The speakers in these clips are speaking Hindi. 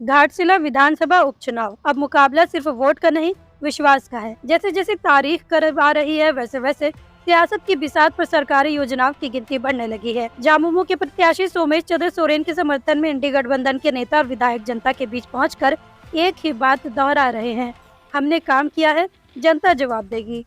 घाटशिला विधानसभा उपचुनाव। अब मुकाबला सिर्फ वोट का नहीं, विश्वास का है। जैसे जैसे तारीख करीब आ रही है, वैसे वैसे सियासत की बिसात पर सरकारी योजनाओं की गिनती बढ़ने लगी है। झामुमो के प्रत्याशी सोमेश चंद्र सोरेन के समर्थन में इंडी गठबंधन के नेता और विधायक जनता के बीच पहुंचकर एक ही बात दोहरा रहे हैं, हमने काम किया है, जनता जवाब देगी।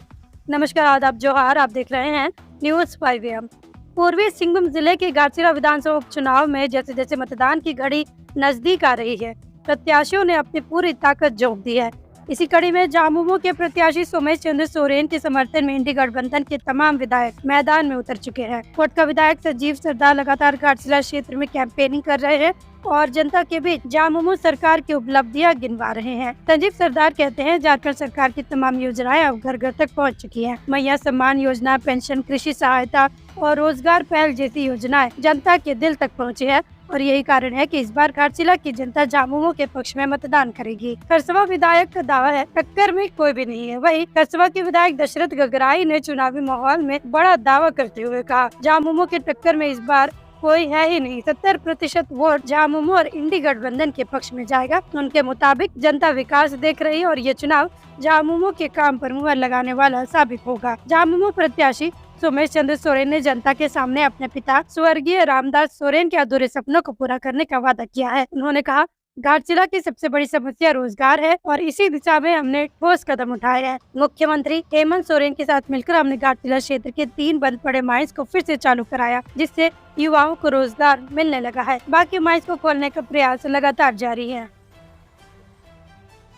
नमस्कार, आदाब, जोहार। आप देख रहे हैं न्यूज़ 5 AM। पूर्वी सिंहभूम जिले के घाटशिला विधानसभा उपचुनाव में जैसे जैसे मतदान की घड़ी नजदीक आ रही है, प्रत्याशियों ने अपनी पूरी ताकत झोंक दी है। इसी कड़ी में झामुमो के प्रत्याशी सोमेश चंद्र सोरेन के समर्थन में इंडी गठबंधन के तमाम विधायक मैदान में उतर चुके हैं। कोट का विधायक संजीव सरदार लगातार घाटशिला क्षेत्र में कैंपेनिंग कर रहे हैं और जनता के बीच झामुमो सरकार की उपलब्धियां गिनवा रहे हैं। संजीव सरदार कहते हैं, झारखंड सरकार की तमाम योजनाएं अब घर घर तक पहुंच चुकी हैं। मैया सम्मान योजना, पेंशन, कृषि सहायता और रोजगार पहल जैसी योजनाएं जनता के दिल तक पहुंची है और यही कारण है कि इस बार घाटशिला की जनता झामुमो के पक्ष में मतदान करेगी। खरसवा विधायक का दावा है, टक्कर में कोई भी नहीं है। वहीं खरसवा के विधायक दशरथ गगराई ने चुनावी माहौल में बड़ा दावा करते हुए कहा, झामुमो के टक्कर में इस बार कोई है ही नहीं। 70% वोट झामुमो और इंडी गठबंधन के पक्ष में जाएगा। उनके मुताबिक जनता विकास देख रही है और ये चुनाव झामुमो के काम पर मुहर लगाने वाला साबित होगा। झामुमो प्रत्याशी सोमेश चंद्र सोरेन ने जनता के सामने अपने पिता स्वर्गीय रामदास सोरेन के अधूरे सपनों को पूरा करने का वादा किया है। उन्होंने कहा, घाटशिला की सबसे बड़ी समस्या रोजगार है और इसी दिशा में हमने ठोस कदम उठाए हैं। मुख्यमंत्री हेमंत सोरेन के साथ मिलकर हमने घाटशिला क्षेत्र के 3 बंद पड़े माइंस को फिर से चालू कराया, जिससे युवाओं को रोजगार मिलने लगा है। बाकी माइंस को खोलने का प्रयास लगातार जारी है।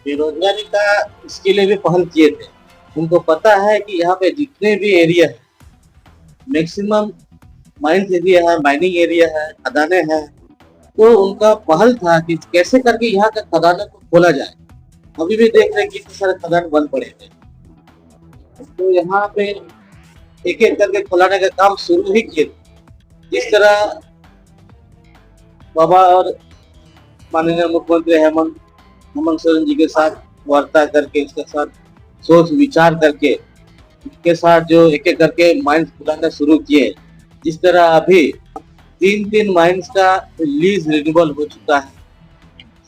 बेरोजगारी का इसके लिए भी पहल किए थे। उनको पता है कि यहाँ पे जितने भी एरिया है, मैक्सिमम माइंस एरिया है, माइनिंग एरिया है, खदानें हैं, तो उनका पहल था कि कैसे करके यहाँ का खदानों को खोला जाए। अभी भी देख रहे हैं कितने सारे खदान बंद पड़े थे, तो यहाँ पे एक एक करके खोलाने का काम शुरू ही किए। जिस तरह बाबा और माननीय मुख्यमंत्री हेमंत सोरेन जी के साथ वार्ता करके, इसके साथ सोच विचार करके, इसके साथ जो एक एक करके माइंस खुलाना शुरू किए। जिस तरह अभी 3 माइंस का लीज रिन्यूअल हो चुका है,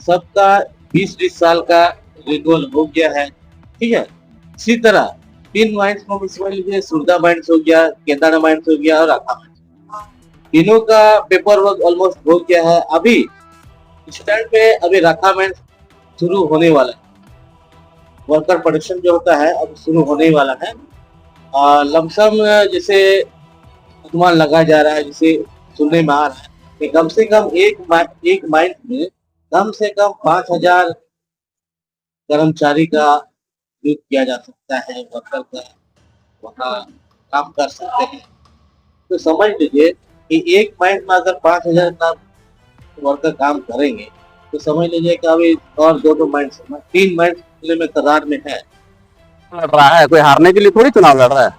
सबका 20-20 साल का रिन्यूअल हो गया है, ठीक है। इसी तरह 3 माइंस को समझ लीजिए, सुरदा माइंस हो गया, केदारा माइंस हो गया और आखा माइंस, तीनों का पेपर वर्क ऑलमोस्ट हो गया है। अभी स्टैंड पे अभी राखा माइंस शुरू होने वाला है। वर्कर प्रोडक्शन जो होता है अब शुरू होने वाला है। लमसम जैसे अनुमान लगाया जा रहा है, जिसे सुनने में आ रहा है कि कम से कम एक माइंस में कम से कम 5000 कर्मचारी का नियुक्त किया जा सकता है, वर्कर का वहाँ काम कर सकते हैं। तो समझ लीजिए कि एक माइंस में अगर 5000 का वर्कर काम करेंगे तो समझ लीजिए कि अभी और 2 माइंस, 3 माइंस में कतार में है। लड़ रहा है, कोई हारने के लिए थोड़ी चुनाव लड़ रहा है।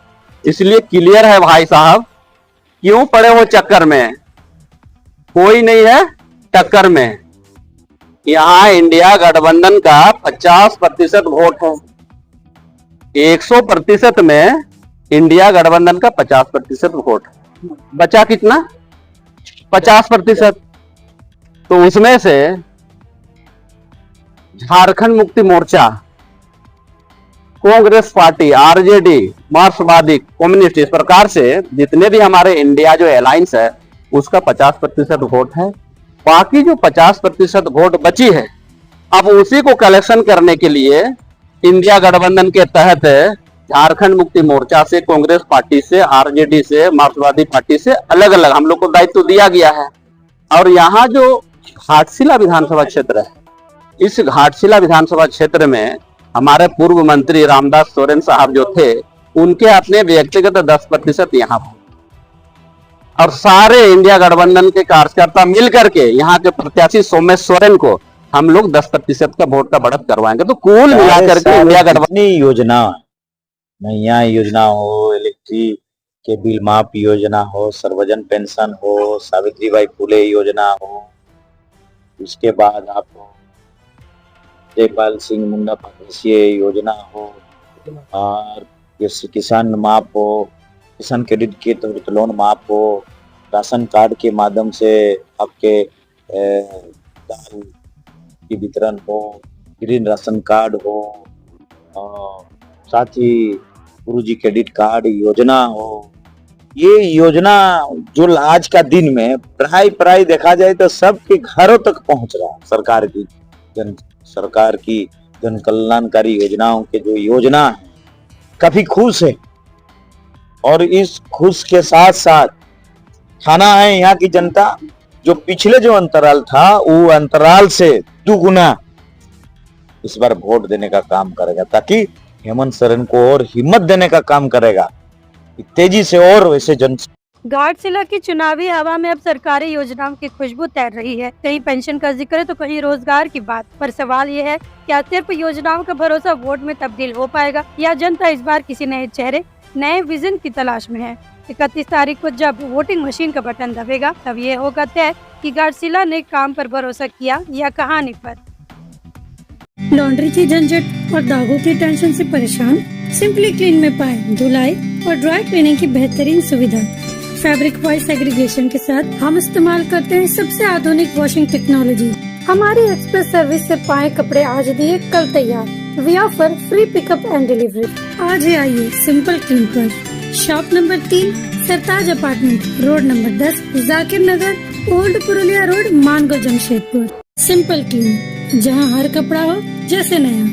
इसलिए क्लियर है भाई साहब, क्यों पड़े हो चक्कर में, कोई नहीं है टक्कर में। यहाँ इंडिया गठबंधन का 50% वोट है। 100% में इंडिया गठबंधन का 50% वोट, बचा कितना? 50%। तो उसमें से झारखंड मुक्ति मोर्चा, कांग्रेस पार्टी, आरजेडी, मार्क्सवादी, कम्युनिस्ट, इस प्रकार से जितने भी हमारे इंडिया जो अलायंस है उसका 50% वोट है। बाकी जो 50% वोट बची है, अब उसी को कलेक्शन करने के लिए इंडिया गठबंधन के तहत झारखंड मुक्ति मोर्चा से, कांग्रेस पार्टी से, आरजेडी से, मार्क्सवादी पार्टी से अलग अलग हम लोग को दायित्व दिया गया है। और यहाँ जो घाटशिला विधानसभा क्षेत्र है, इस घाटशिला विधानसभा क्षेत्र में हमारे पूर्व मंत्री रामदास सोरेन साहब जो थे, उनके अपने व्यक्तिगत 10% यहाँ और सारे इंडिया गठबंधन के कार्यकर्ता मिलकर के यहाँ के प्रत्याशी सोमेश सोरेन को हम लोग 10% का वोट का बढ़त करवाएंगे। तो कुल मिलाकर के इंडिया गठबंधन योजना, मैया योजना हो, इलेक्ट्रिक के बिल माफ योजना हो, सर्वजन पेंशन हो, सावित्रीबाई फुले योजना हो, उसके बाद आपको जयपाल सिंह मुंडा आवासीय योजना हो, और किसान माफ हो, किसान क्रेडिट के तहत लोन माफ हो, राशन कार्ड के माध्यम से आपके दाल की वितरण हो, ग्रीन राशन कार्ड हो, और साथ ही गुरुजी क्रेडिट कार्ड योजना हो। ये योजना जो आज का दिन में प्राय देखा जाए तो सबके घरों तक पहुंच रहा है। सरकार की जन कल्याणकारी योजनाओं के जो योजना है काफी खुश है, और इस खुश के साथ साथ खाना है यहाँ की जनता जो पिछले जो अंतराल था वो अंतराल से दुगुना इस बार वोट देने का काम करेगा, ताकि हेमंत सोरेन को और हिम्मत देने का काम करेगा, तेजी से और वैसे जन। घाटशिला की चुनावी हवा में अब सरकारी योजनाओं की खुशबू तैर रही है। कहीं पेंशन का जिक्र है तो कहीं रोजगार की बात। पर सवाल ये है, क्या सिर्फ योजनाओं का भरोसा वोट में तब्दील हो पाएगा, या जनता इस बार किसी नए चेहरे, नए विजन की तलाश में है। 31 तारीख को जब वोटिंग मशीन का बटन दबेगा तब ये होगा तय कि घाटशिला ने काम पर भरोसा किया या कहानी पर। लॉन्ड्री की झंझट और दागों की टेंशन से परेशान? सिंपली क्लीन में पाए धुलाई और ड्राई क्लीनिंग की बेहतरीन सुविधा। फैब्रिक वाइज सेग्रीगेशन के साथ हम इस्तेमाल करते हैं सबसे आधुनिक वॉशिंग टेक्नोलॉजी। हमारी एक्सप्रेस सर्विस से पाए कपड़े आज दिए कल तैयार। We offer free pickup and delivery. आज ही आइए सिंपल क्लीन पर। Shop number 3, Sartaj apartment, road number 10, Zakir Nagar, old Purulia road, Mango, Jamshedpur. Simple clean, जहां हर कपड़ा हो जैसे नया।